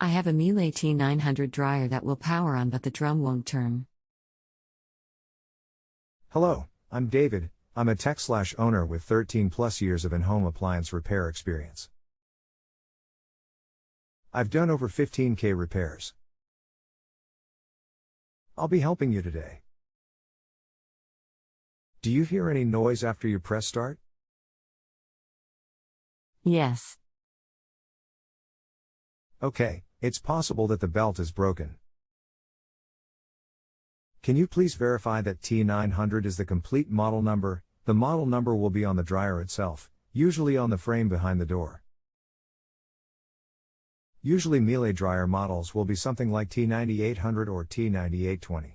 I have a Miele T900 dryer that will power on but the drum won't turn. Hello, I'm David. I'm a tech/owner with 13 plus years of in-home appliance repair experience. I've done over 15K repairs. I'll be helping you today. Do you hear any noise after you press start? Yes. Okay, it's possible that the belt is broken. Can you please verify that T900 is the complete model number? The model number will be on the dryer itself, usually on the frame behind the door. Usually Miele dryer models will be something like T9800 or T9820.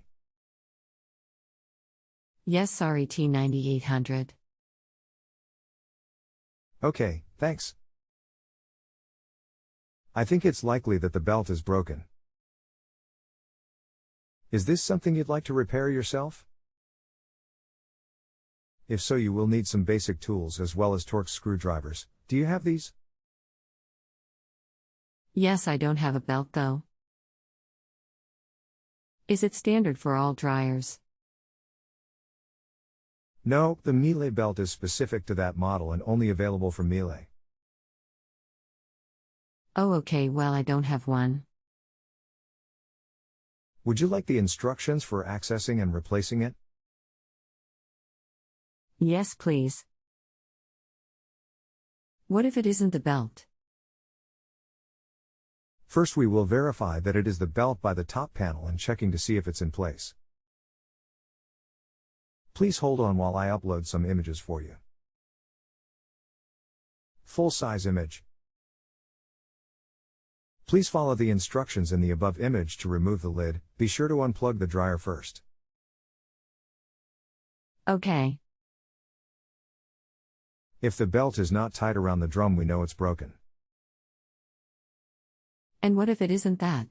Yes, sorry, T9800. Okay, thanks. I think it's likely that the belt is broken. Is this something you'd like to repair yourself? If so, you will need some basic tools as well as Torx screwdrivers. Do you have these? Yes, I don't have a belt though. Is it standard for all dryers? No, the Miele belt is specific to that model and only available from Miele. Oh, okay, well, I don't have one. Would you like the instructions for accessing and replacing it? Yes, please. What if it isn't the belt? First, we will verify that it is the belt by the top panel and checking to see if it's in place. Please hold on while I upload some images for you. Full-size image. Please follow the instructions in the above image to remove the lid. Be sure to unplug the dryer first. Okay. If the belt is not tight around the drum, we know it's broken. And what if it isn't that?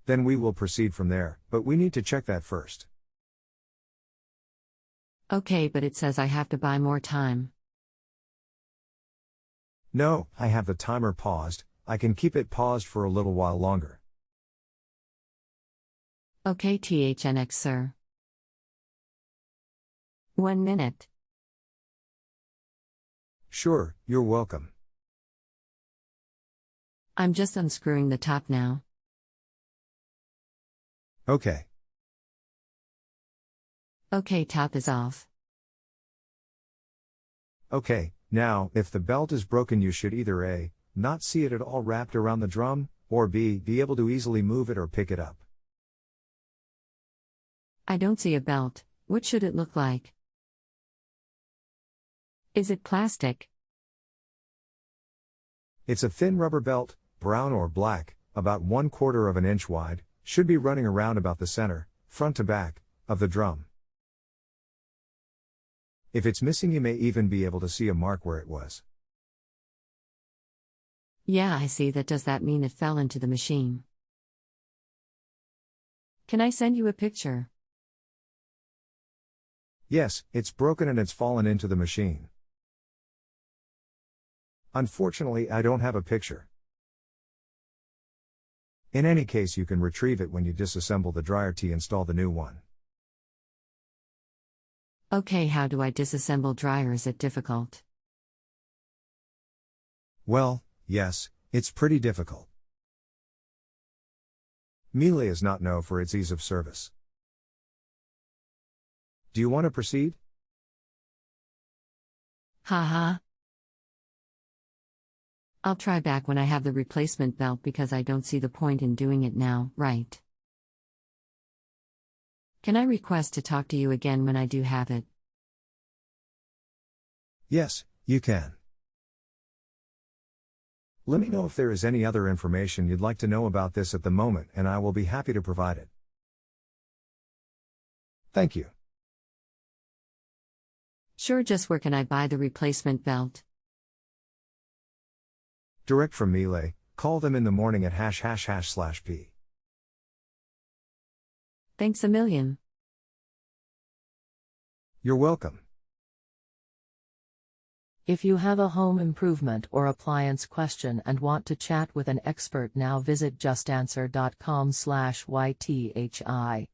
Then we will proceed from there, but we need to check that first. Okay, but it says I have to buy more time. No, I have the timer paused. I can keep it paused for a little while longer. Okay, THNX, sir. 1 minute. Sure, you're welcome. I'm just unscrewing the top now. Okay. Okay, top is off. Okay, now, if the belt is broken, you should either A, not see it at all wrapped around the drum, or B, be able to easily move it or pick it up. I don't see a belt. What should it look like? Is it plastic? It's a thin rubber belt, brown or black, about 1/4 of an inch wide, should be running around about the center, front to back, of the drum. If it's missing, you may even be able to see a mark where it was. Yeah, I see that. Does that mean it fell into the machine? Can I send you a picture? Yes, it's broken and it's fallen into the machine. Unfortunately, I don't have a picture. In any case, you can retrieve it when you disassemble the dryer to install the new one. Okay, how do I disassemble dryer? Is it difficult? Well, yes, it's pretty difficult. Miele is not known for its ease of service. Do you want to proceed? Haha. I'll try back when I have the replacement belt because I don't see the point in doing it now, right? Can I request to talk to you again when I do have it? Yes, you can. Let me know if there is any other information you'd like to know about this at the moment, and I will be happy to provide it. Thank you. Sure, just where can I buy the replacement belt? Direct from Miele, call them in the morning at #///P. Thanks a million. You're welcome. If you have a home improvement or appliance question and want to chat with an expert now, visit justanswer.com/ythi.